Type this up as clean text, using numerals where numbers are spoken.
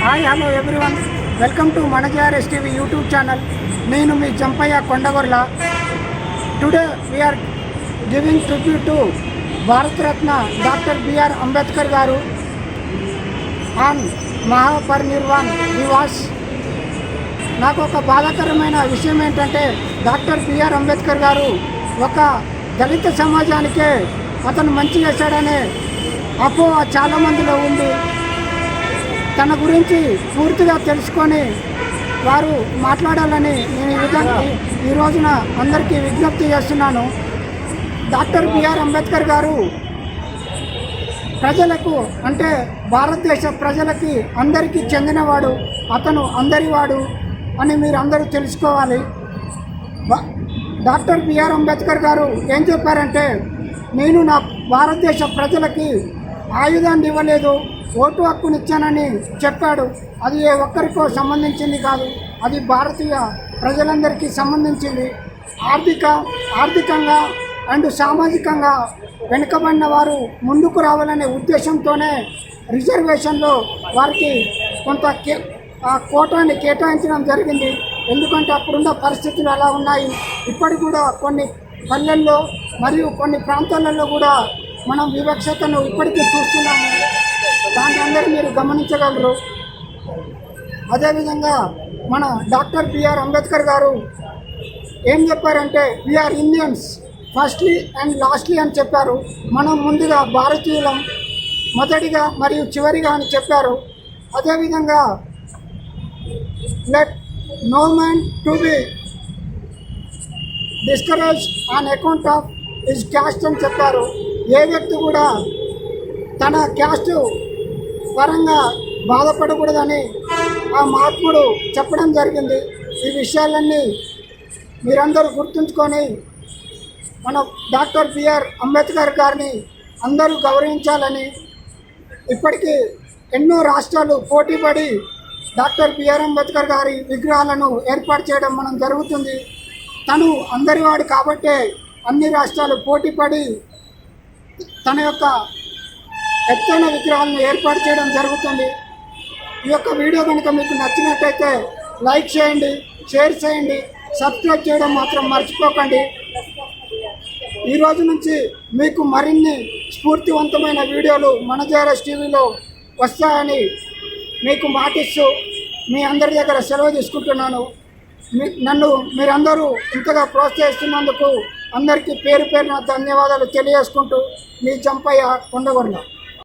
Hi hello everyone, welcome to మన JRS TV YouTube channel. నేను మీ Jampaiah Kondagorla. Today we're giving tribute to Bharat Ratna doctor BR Ambedkar garu on మహాపరినిర్వాణ్ Diwas. నాకు ఒక బాధాకరమైన విషయం ఏంటంటే, డాక్టర్ బిఆర్ అంబేద్కర్ గారు ఒక దళిత సమాజానికే అతను మంచి చేశాడనే అపోహ చాలామందిలో ఉంది. తన గురించి పూర్తిగా తెలుసుకొని వారు మాట్లాడాలని నేను ఈ విధంగా ఈ రోజున అందరికీ విజ్ఞప్తి చేస్తున్నాను. డాక్టర్ బిఆర్ అంబేద్కర్ గారు ప్రజలకు, అంటే భారతదేశ ప్రజలకి అందరికీ చెందినవాడు, అతను అందరివాడు అని మీరు అందరూ తెలుసుకోవాలి. డాక్టర్ బిఆర్ అంబేద్కర్ గారు ఏం చెప్పారంటే, నేను నా భారతదేశ ప్రజలకి ఆయుధాన్ని ఇవ్వలేదు, ఓటు హక్కునిచ్చానని చెప్పాడు. అది ఏ ఒక్కరికో సంబంధించింది కాదు, అది భారతీయ ప్రజలందరికీ సంబంధించింది. ఆర్థికంగా అండ్ సామాజికంగా వెనుకబడిన వారు ముందుకు రావాలనే ఉద్దేశంతోనే రిజర్వేషన్లో వారికి కొంత కోటాన్ని కేటాయించడం జరిగింది. ఎందుకంటే అప్పుడున్న పరిస్థితులు అలా ఉన్నాయి. ఇప్పటికి కూడా కొన్ని పల్లెల్లో మరియు కొన్ని ప్రాంతాలలో కూడా మనం వివక్షతను ఇప్పటికీ చూస్తున్నాము. దాన్ని అందరూ మీరు గమనించగలరు. అదేవిధంగా మన డాక్టర్ బిఆర్ అంబేద్కర్ గారు ఏం చెప్పారంటే, we are Indians firstly and lastly అని చెప్పారు. మనం ముందుగా భారతీయులం, మొదటిగా మరియు చివరిగా అని చెప్పారు. అదేవిధంగా let no man to be discourage on account of his caste అని చెప్పారు. ఏ వ్యక్తి కూడా తన క్యాస్ట్ పరంగా బాధపడకూడదని ఆ మహాత్ముడు చెప్పడం జరిగింది. ఈ విషయాలన్నీ మీరందరూ గుర్తుంచుకొని మన డాక్టర్ బిఆర్ అంబేద్కర్ గారిని అందరూ గౌరవించాలని, ఇప్పటికీ ఎన్నో రాష్ట్రాలు పోటీపడి డాక్టర్ బిఆర్ అంబేద్కర్ గారి విగ్రహాలను ఏర్పాటు చేయడం మనం జరుగుతుంది. తను అందరివాడు కాబట్టే అన్ని రాష్ట్రాలు పోటీపడి తన యొక్క ఎత్తైన విగ్రహాలను ఏర్పాటు చేయడం జరుగుతుంది. ఈ యొక్క వీడియో కనుక మీకు నచ్చినట్టయితే లైక్ చేయండి, షేర్ చేయండి, సబ్స్క్రైబ్ చేయడం మాత్రం మర్చిపోకండి. ఈ రోజు నుంచి మీకు మరిన్ని స్ఫూర్తివంతమైన వీడియోలు మన జేఆర్ఎస్ టీవీలో వస్తాయని మీకు మాటిస్తూ మీ అందరి దగ్గర సెలవు తీసుకుంటున్నాను. నన్ను మీరందరూ ఇంతగా ప్రోత్సహిస్తున్నందుకు అందరికీ పేరు పేరున ధన్యవాదాలు తెలియజేసుకుంటూ మీ జంపయ్య కొండగొర్ల.